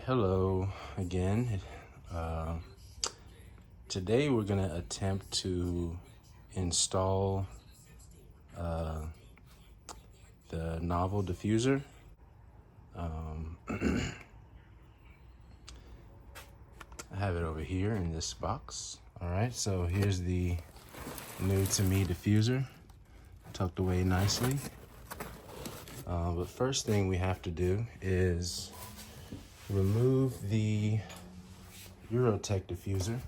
Hello again. Today we're going to attempt to install the novel diffuser. I have it over here in this box. All right, so here's the new to me diffuser, tucked away nicely. But first thing we have to do is remove the Eurotech diffuser.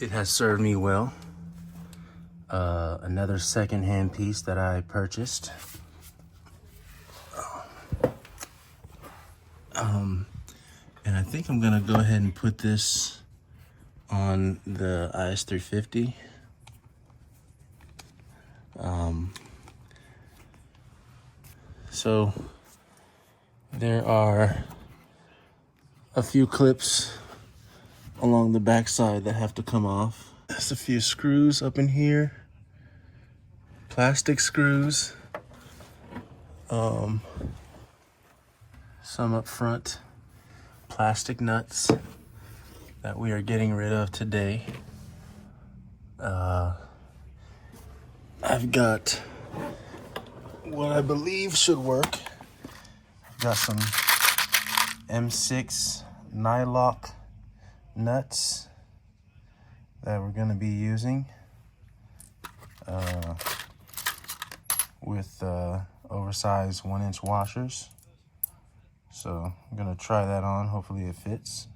It has served me well. Another second-hand piece that I purchased. And I think I'm gonna go ahead and put this on the IS350. So there are a few clips along the backside that have to come off. There's a few screws up in here, plastic screws, some up front, plastic nuts that we are getting rid of today. I've got what I believe should work. I've got some M6 nylock nuts that we're going to be using with oversized 1-inch washers. So I'm going to try that on. Hopefully it fits.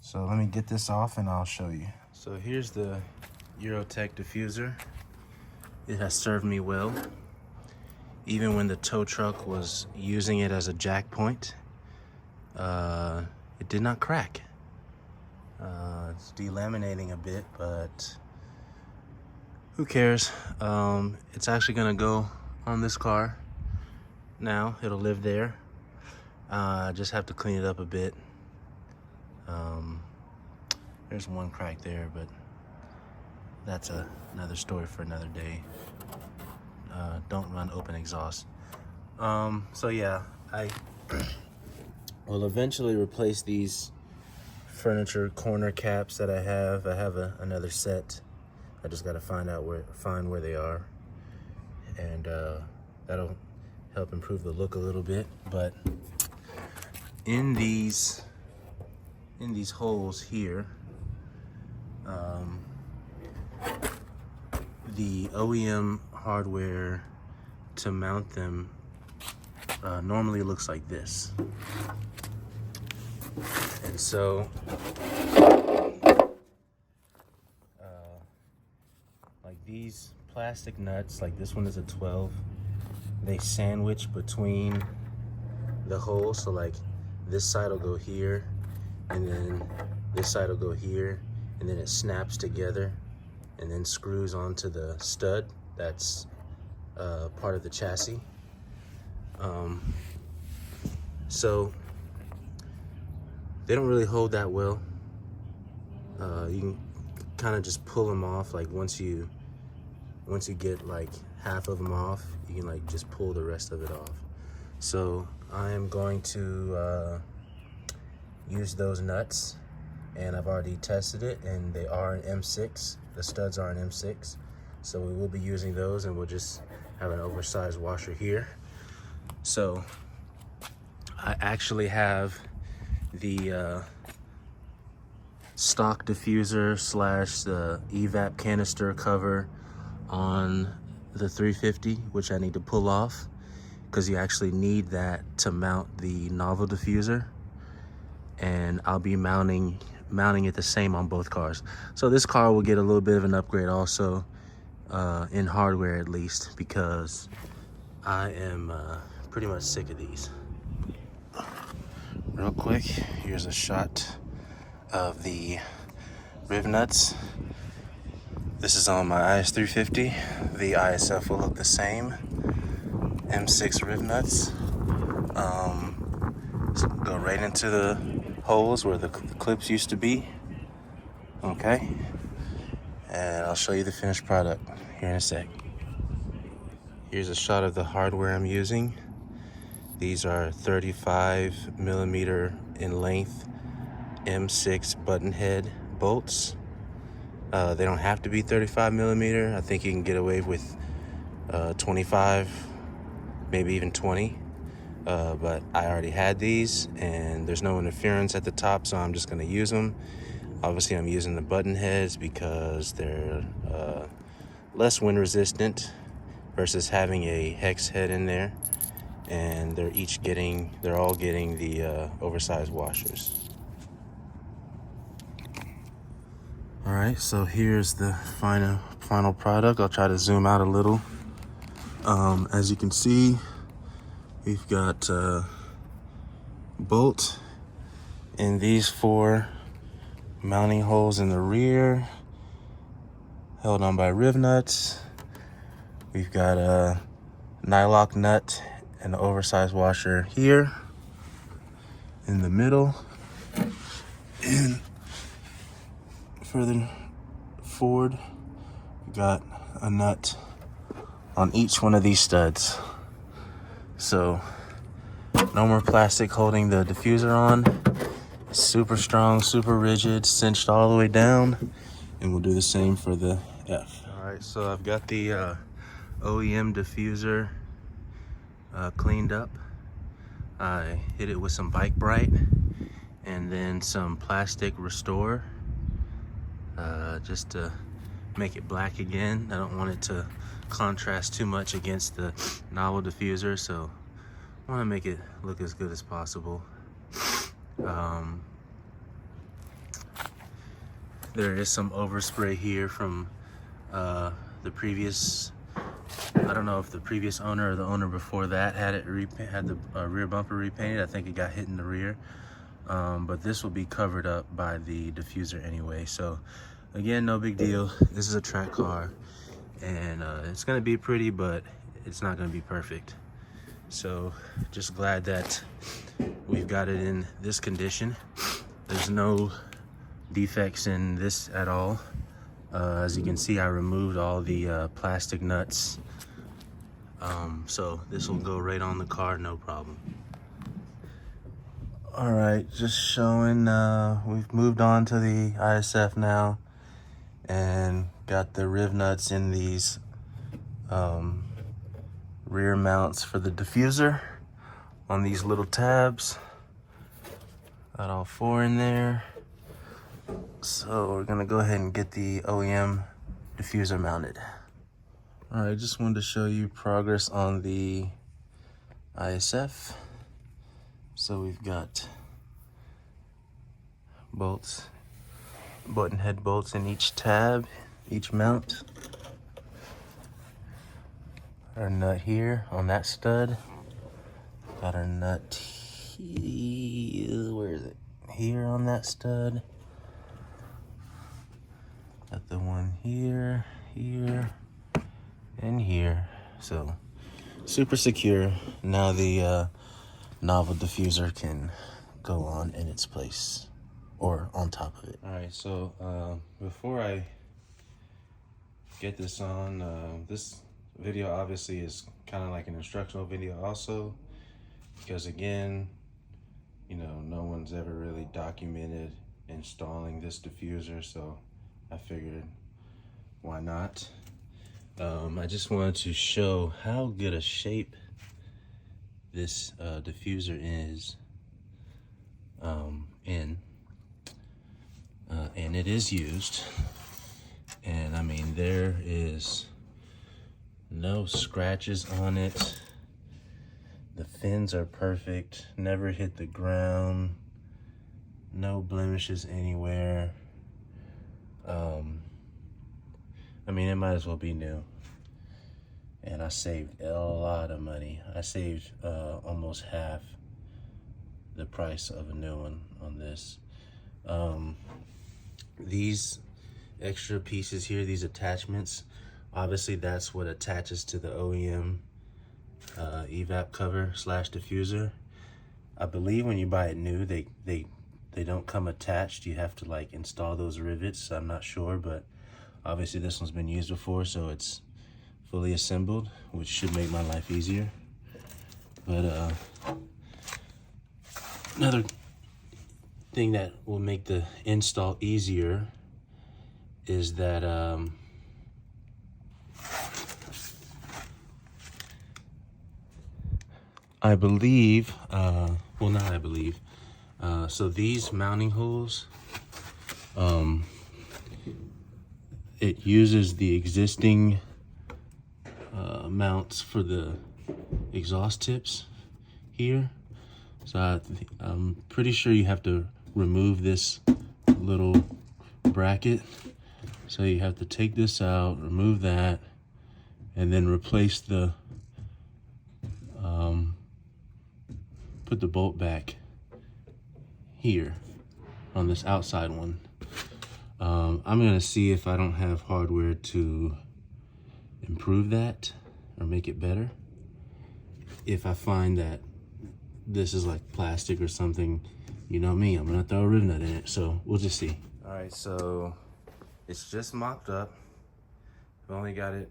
So let me get this off and I'll show you. So here's the Eurotech diffuser. It has served me well. Even when the tow truck was using it as a jack point, it did not crack. It's delaminating a bit, but who cares? It's actually gonna go on this car now. It'll live there. I just have to clean it up a bit. There's one crack there, but that's another story for another day. Don't run open exhaust. So yeah, I will eventually replace these furniture corner caps that I have. I have another set. I just got to find where they are, and that'll help improve the look a little bit. But in these holes here, the OEM hardware to mount them normally looks like this. And so like these plastic nuts, like this one is a 12, they sandwich between the holes. So like this side will go here, and then this side will go here, and then it snaps together and then screws onto the stud that's part of the chassis. So they don't really hold that well. You can kind of just pull them off. Like once you get like half of them off, you can like just pull the rest of it off. So I am going to use those nuts, and I've already tested it, and they are an M6. The studs are an M6, so we will be using those, and we'll just have an oversized washer here. So I actually have the stock diffuser / the evap canister cover on the 350, which I need to pull off because you actually need that to mount the novel diffuser, and I'll be mounting it the same on both cars. So this car will get a little bit of an upgrade also, in hardware at least, because I am pretty much sick of these. Real quick, here's a shot of the rib nuts. This is on my IS350. The ISF will look the same. M6 rib nuts. So go right into the holes where the clips used to be. Okay, and I'll show you the finished product here in a sec. Here's a shot of the hardware I'm using. These are 35 millimeter in length M6 button head bolts. They don't have to be 35 millimeter. I think you can get away with 25, maybe even 20. But I already had these, and there's no interference at the top, so I'm just going to use them. Obviously, I'm using the button heads because they're less wind resistant versus having a hex head in there. And they're all getting the oversized washers. All right, so here's the final product. I'll try to zoom out a little. As you can see, we've got bolt in these 4 mounting holes in the rear, held on by rib nuts. We've got a nylock nut and an oversized washer here in the middle. And further forward, we got a nut on each one of these studs. So no more plastic holding the diffuser on. It's super strong, super rigid, cinched all the way down. And we'll do the same for the F. All right, so I've got the OEM diffuser cleaned up. I hit it with some Bike Bright and then some plastic restore just to make it black again. I don't want it to contrast too much against the novel diffuser, so I want to make it look as good as possible. There is some overspray here from the previous, I don't know if the previous owner or the owner before that had the rear bumper repainted. I think it got hit in the rear. But this will be covered up by the diffuser anyway. So again, no big deal. This is a track car, and it's gonna be pretty, but it's not gonna be perfect. So just glad that we've got it in this condition. There's no defects in this at all. As you can see, I removed all the plastic nuts. So this will go right on the car, no problem. All right, just showing, we've moved on to the ISF now and got the rib nuts in these rear mounts for the diffuser on these little tabs. Got all 4 in there. So we're gonna go ahead and get the OEM diffuser mounted. All right, just wanted to show you progress on the ISF. So we've got bolts, button head bolts in each tab, each mount. Our nut here on that stud. Got our nut here, where is it? Here on that stud. Got the one here, here, and here. So super secure. Now the novel diffuser can go on in its place or on top of it. All right, so before I get this on, this video obviously is kind of like an instructional video also, because again, you know, no one's ever really documented installing this diffuser, so I figured why not. I just wanted to show how good a shape this diffuser is and it is used, and I mean, there is no scratches on it. The fins are perfect, never hit the ground, no blemishes anywhere. I mean, it might as well be new. And I saved a lot of money. I saved almost half the price of a new one on this. These extra pieces here, these attachments, obviously that's what attaches to the OEM evap cover / diffuser. I believe when you buy it new, they don't come attached. You have to like install those rivets. I'm not sure, but obviously this one's been used before, so it's fully assembled, which should make my life easier. But another thing that will make the install easier is that I believe, well, not I believe, so these mounting holes, it uses the existing mounts for the exhaust tips here. So I'm pretty sure you have to remove this little bracket. So you have to take this out, remove that, and then replace the, put the bolt back here on this outside one. I'm gonna see if I don't have hardware to improve that or make it better. If I find that this is like plastic or something, you know me, I'm gonna throw a rivet nut in it, so we'll just see. All right, so it's just mocked up. I've only got it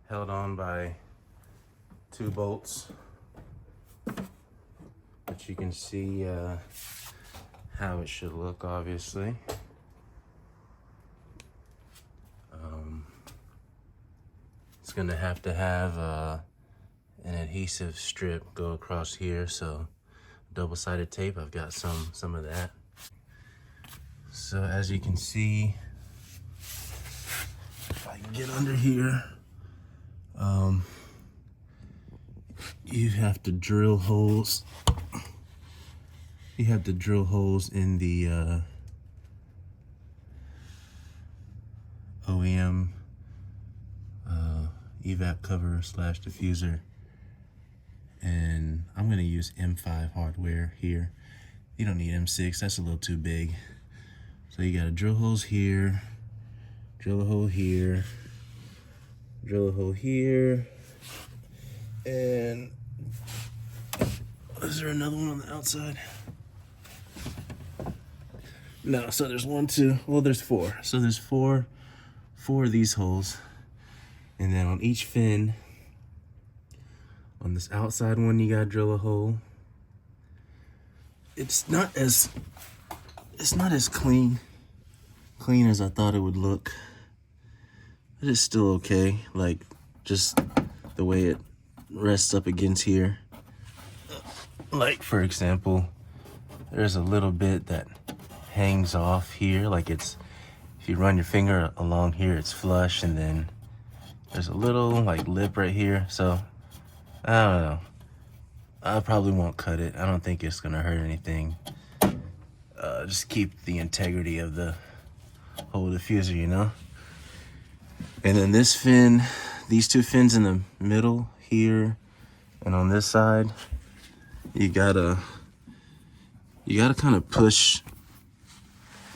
held on by 2 bolts, but you can see how it should look, obviously. It's gonna have to have an adhesive strip go across here, so double-sided tape, I've got some of that. So as you can see, if I can get under here, you have to drill holes. You have to drill holes in the OEM evap cover / diffuser, and I'm gonna use M5 hardware here. You don't need M6, that's a little too big. So you gotta drill holes here, drill a hole here, drill a hole here, and is there another one on the outside? No, so there's 1, 2, well there's 4. So there's four of these holes. And then on each fin, on this outside one, you gotta drill a hole. It's not as clean as I thought it would look. But it's still okay, like just the way it rests up against here. Like for example, there's a little bit that hangs off here, like it's, if you run your finger along here, it's flush, and then there's a little like lip right here. So I don't know, I probably won't cut it. I don't think it's gonna hurt anything. Just keep the integrity of the whole diffuser, you know. And then this fin, these 2 fins in the middle here and on this side, you gotta kind of push.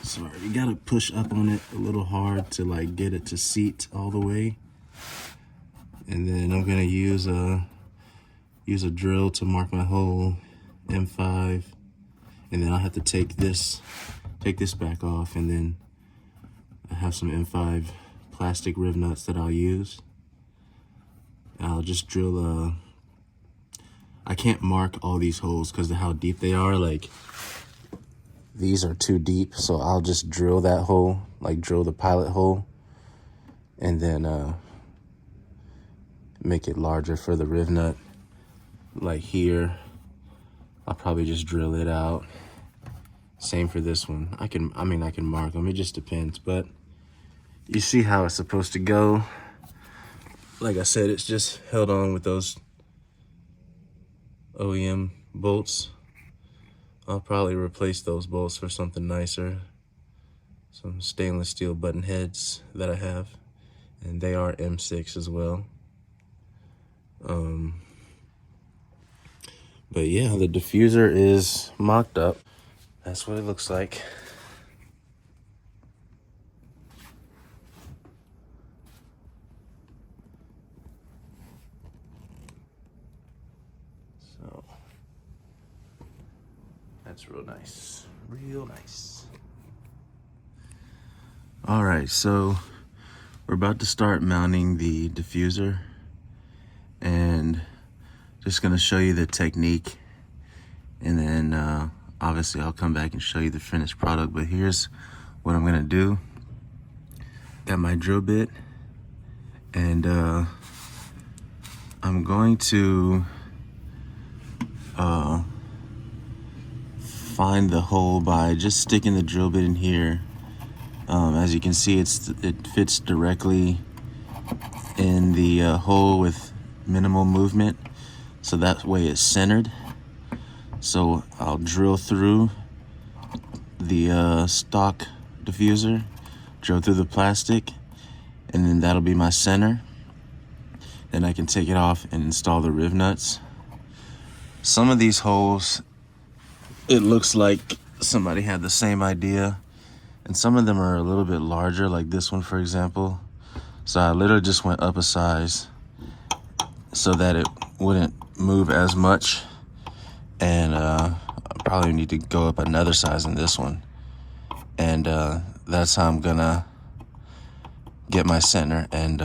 Sorry, you gotta push up on it a little hard to like get it to seat all the way. And then I'm gonna use a drill to mark my hole, M5, and then I'll have to take this back off, and then I have some M5 plastic rivet nuts that I'll use. I'll just drill I can't mark all these holes because of how deep they are. Like these are too deep, so I'll just drill that hole, like drill the pilot hole, and then make it larger for the rivet nut. Like here, I'll probably just drill it out. Same for this one. I can mark them, it just depends, but you see how it's supposed to go. Like I said, it's just held on with those OEM bolts. I'll probably replace those bolts for something nicer. Some stainless steel button heads that I have, and they are M6 as well. But yeah, the diffuser is mocked up. That's what it looks like. So that's real nice, real nice. All right, so we're about to start mounting the diffuser, and just gonna show you the technique, and then obviously I'll come back and show you the finished product. But here's what I'm gonna do. Got my drill bit, and I'm going to find the hole by just sticking the drill bit in here. As you can see, it fits directly in the hole with minimal movement, so that way it's centered. So I'll drill through the stock diffuser, drill through the plastic, and then that'll be my center. Then I can take it off and install the riv nuts. Some of these holes, it looks like somebody had the same idea, and some of them are a little bit larger, like this one for example. So I literally just went up a size so that it wouldn't move as much, and I probably need to go up another size in this one, and that's how I'm gonna get my center and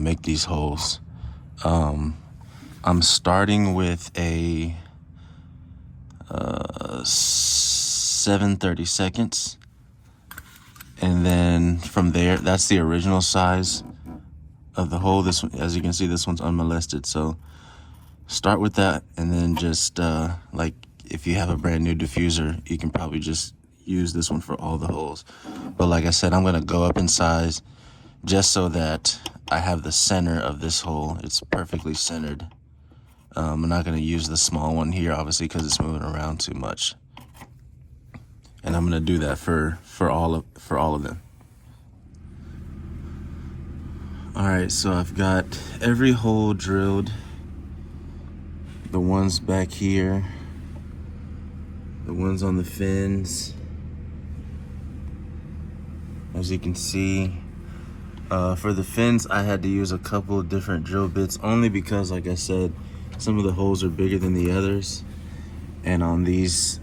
make these holes. I'm starting with a 7/32, and then from there, that's the original size of the hole. This one, as you can see, this one's unmolested, so start with that, and then just like if you have a brand new diffuser, you can probably just use this one for all the holes. But like I said, I'm gonna go up in size just so that I have the center of this hole. It's perfectly centered. I'm not gonna use the small one here, obviously, because it's moving around too much. And I'm gonna do that for all of them. All right, so I've got every hole drilled. The ones back here, the ones on the fins. As you can see, for the fins, I had to use a couple of different drill bits, only because, like I said, some of the holes are bigger than the others. And on these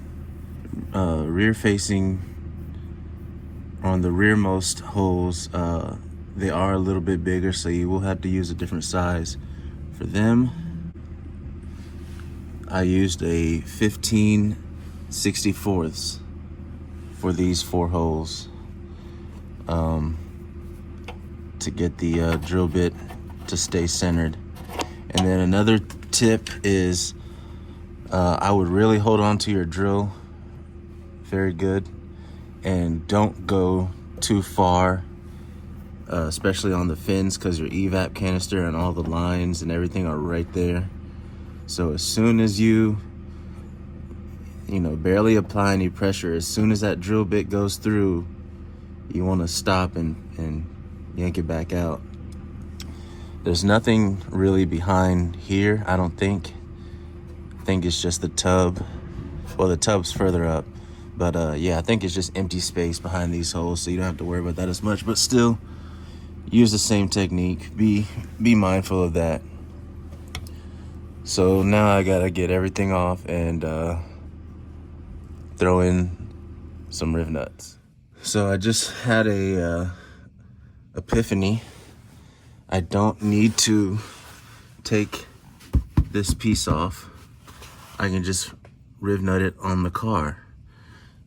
rear facing, on the rearmost holes, they are a little bit bigger, so you will have to use a different size for them. I used a 15/64 for these 4 holes to get the drill bit to stay centered. And then another tip is I would really hold on to your drill very good, and don't go too far, especially on the fins, because your evap canister and all the lines and everything are right there. So as soon as you barely apply any pressure, as soon as that drill bit goes through, you want to stop and yank it back out. There's nothing really behind here, I don't think. I think it's just the tub. Well, the tub's further up, but yeah, I think it's just empty space behind these holes, so you don't have to worry about that as much. But still, use the same technique. Be mindful of that. So now I gotta get everything off and throw in some riv nuts. So I just had a epiphany. I don't need to take this piece off. I can just riv nut it on the car.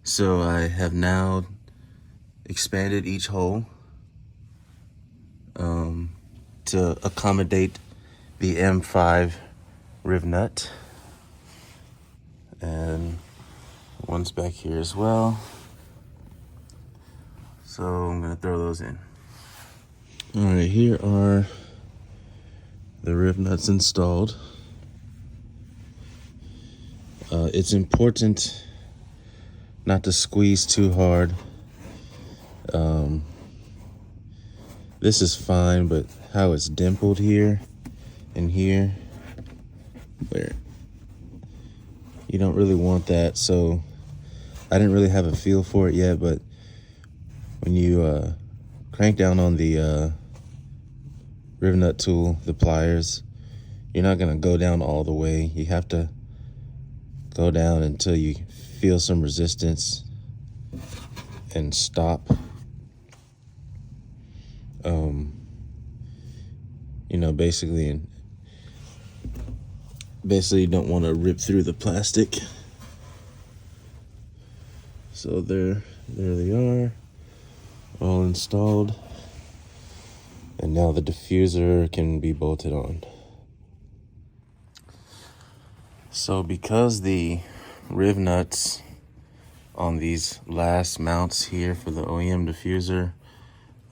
So I have now expanded each hole to accommodate the M5 riv nut, and one's back here as well. So I'm gonna throw those in. All right, here are the riv nuts installed. It's important not to squeeze too hard. This is fine, but how it's dimpled here and here, where you don't really want that. So I didn't really have a feel for it yet, but when you crank down on the riv nut tool, the pliers, you're not gonna go down all the way. You have to go down until you feel some resistance and stop. Basically, and basically don't want to rip through the plastic. So there they are, all installed. And now the diffuser can be bolted on. So because the riv nuts on these last mounts here for the OEM diffuser,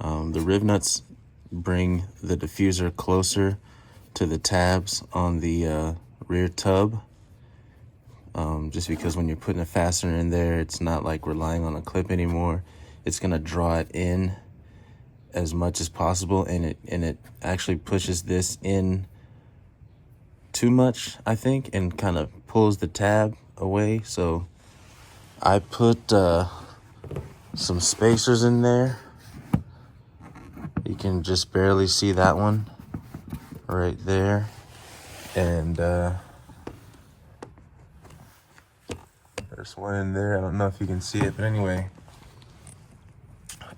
the riv nuts bring the diffuser closer to the tabs on the rear tub. Just because when you're putting a fastener in there, it's not like relying on a clip anymore. It's gonna draw it in as much as possible, and it actually pushes this in too much, I think, and kind of pulls the tab away. So I put some spacers in there. You can just barely see that one right there, and there's one in there. I don't know if you can see it, but anyway,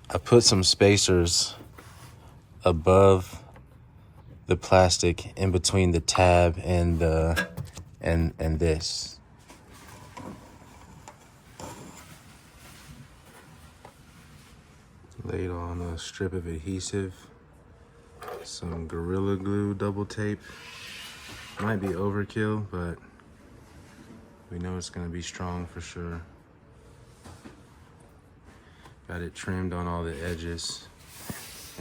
I put some spacers above the plastic in between the tab and the and this. Laid on a strip of adhesive, some Gorilla Glue double tape. Might be overkill, but we know it's gonna be strong for sure. Got it trimmed on all the edges,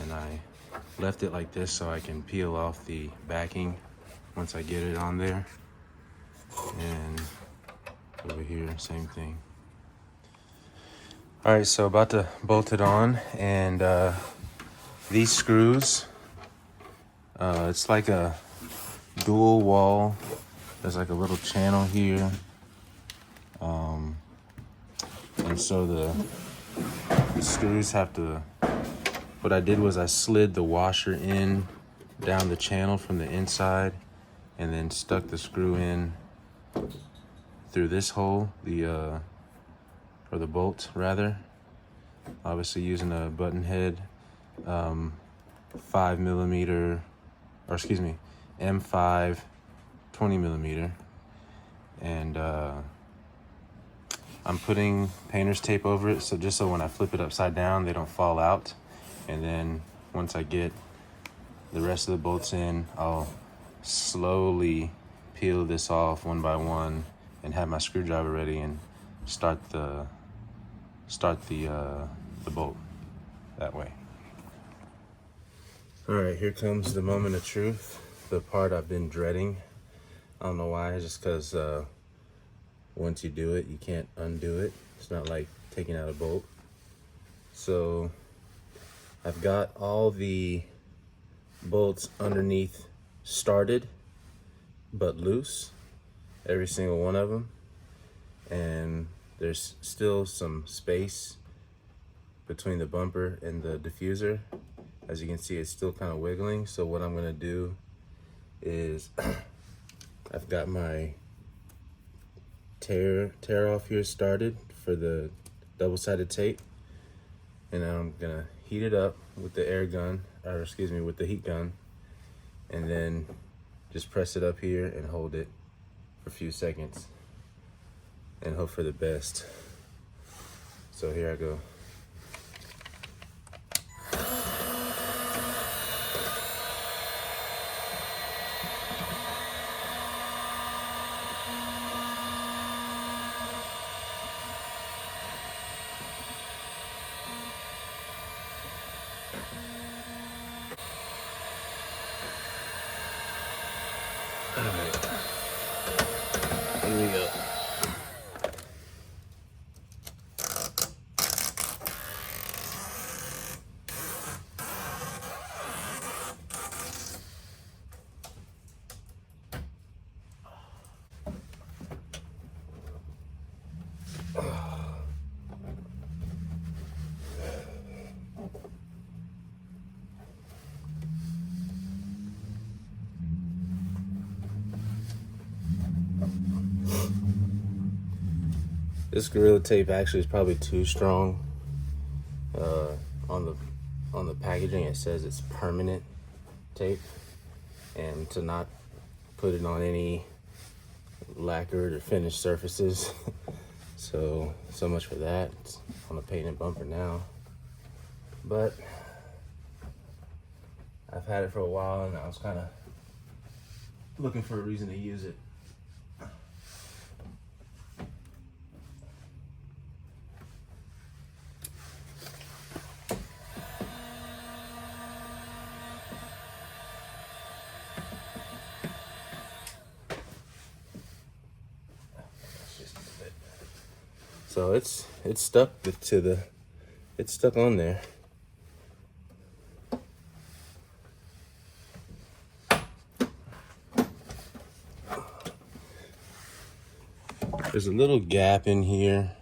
and I left it like this so I can peel off the backing once I get it on there. And over here, same thing. All right, so about to bolt it on, and these screws, it's like a dual wall. There's like a little channel here. And so the screws have to, what I did was I slid the washer in down the channel from the inside and then stuck the screw in through this hole, or the bolt rather. Obviously using a button head, 5mm, or excuse me, M5 20mm. And I'm putting painter's tape over it, so just so when I flip it upside down, they don't fall out. And then once I get the rest of the bolts in, I'll slowly peel this off one by one and have my screwdriver ready and start the bolt that way. All right, here comes the moment of truth, the part I've been dreading. I don't know why, just because once you do it, you can't undo it. It's not like taking out a bolt. So I've got all the bolts underneath started, but loose, every single one of them. And there's still some space between the bumper and the diffuser. As you can see, it's still kind of wiggling. So what I'm gonna do is I've got my tear off here started for the double-sided tape, and now I'm gonna heat it up with the air gun, or excuse me, with the heat gun, and then just press it up here and hold it for a few seconds and hope for the best. So here I go. All right, here we go. This Gorilla tape actually is probably too strong. On the packaging it says it's permanent tape, and to not put it on any lacquered or finished surfaces. So much for that. It's on a painted bumper now. But I've had it for a while and I was kind of looking for a reason to use it. So it's stuck it's stuck on there. There's a little gap in here.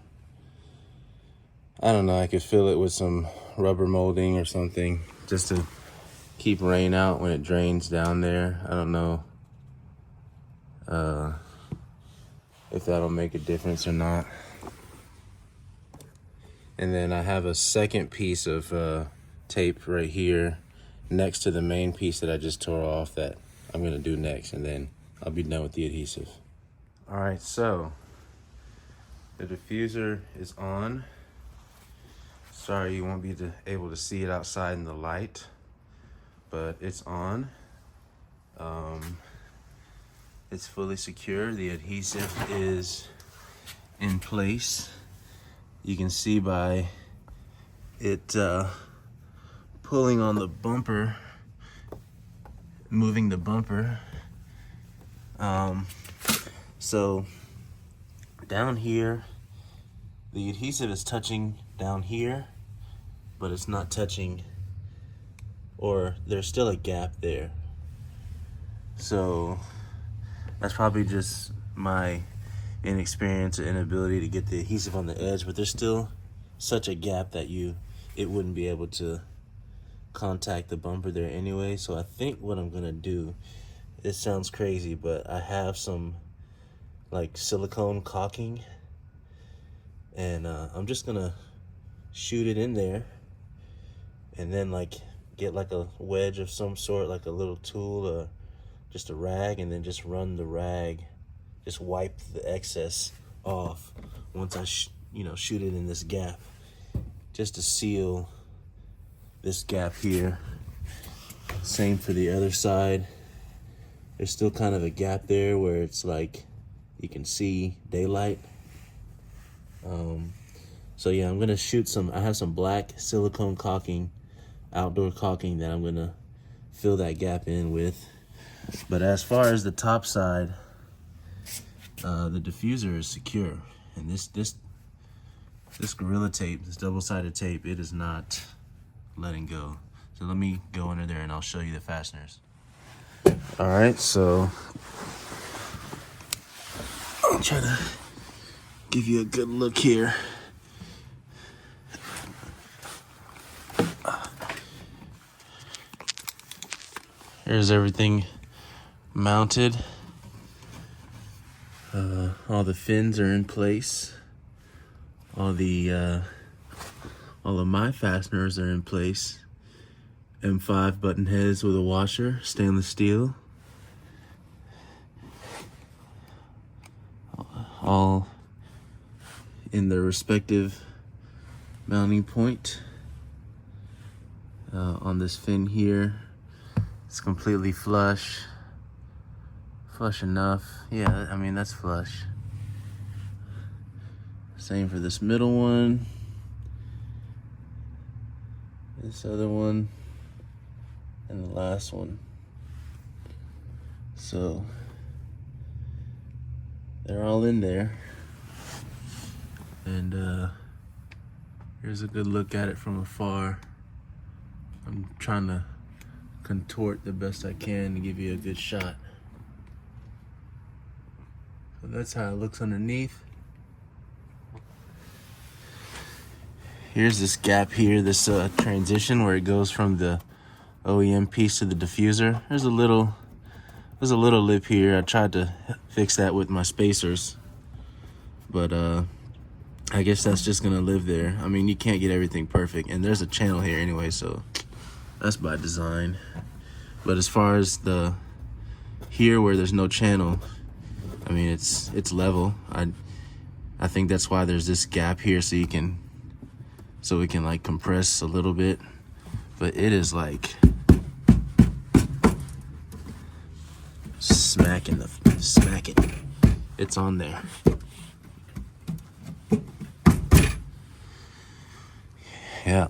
I don't know, I could fill it with some rubber molding or something just to keep rain out when it drains down there. I don't know if that'll make a difference or not. And then I have a second piece of tape right here next to the main piece that I just tore off that I'm gonna do next, and then I'll be done with the adhesive. All right, so the diffuser is on. Sorry you won't be able to see it outside in the light, but it's on. It's fully secure. The adhesive is in place. You can see by it pulling on the bumper, moving the bumper. So down here, the adhesive is touching down here, but it's not touching, or there's still a gap there. So that's probably just my inexperience or inability to get the adhesive on the edge, but there's still such a gap that it wouldn't be able to contact the bumper there anyway. So I think what I'm gonna do, it sounds crazy, but I have some like silicone caulking, and I'm just gonna shoot it in there and then like get like a wedge of some sort, like a little tool or just a rag, and then just run the rag, just wipe the excess off once I shoot it in this gap, just to seal this gap here. Same for the other side. There's still kind of a gap there where it's like you can see daylight. So yeah, I'm gonna shoot I have some black silicone caulking, outdoor caulking, that I'm gonna fill that gap in with. But as far as the top side, the diffuser is secure, and this Gorilla Tape, this double-sided tape, it is not letting go. So let me go under there and I'll show you the fasteners. All right, so I'll try to give you a good look here. Here's everything mounted. All the fins are in place. All of my fasteners are in place. M5 button heads with a washer, stainless steel. All in their respective mounting point. On this fin here, it's completely flush. Flush enough. Yeah, I mean, that's flush. Same for this middle one. This other one. And the last one. So they're all in there. And here's a good look at it from afar. I'm trying to contort the best I can to give you a good shot. So that's how it looks underneath. Here's this gap here, this transition where it goes from the OEM piece to the diffuser. There's a little lip here. I tried to fix that with my spacers, but I guess that's just gonna live there. I mean, you can't get everything perfect, and there's a channel here anyway, so that's by design. But as far as here where there's no channel, I mean, it's level. I think that's why there's this gap here, so we can like compress a little bit. But it is like smack it. It's on there. Yeah.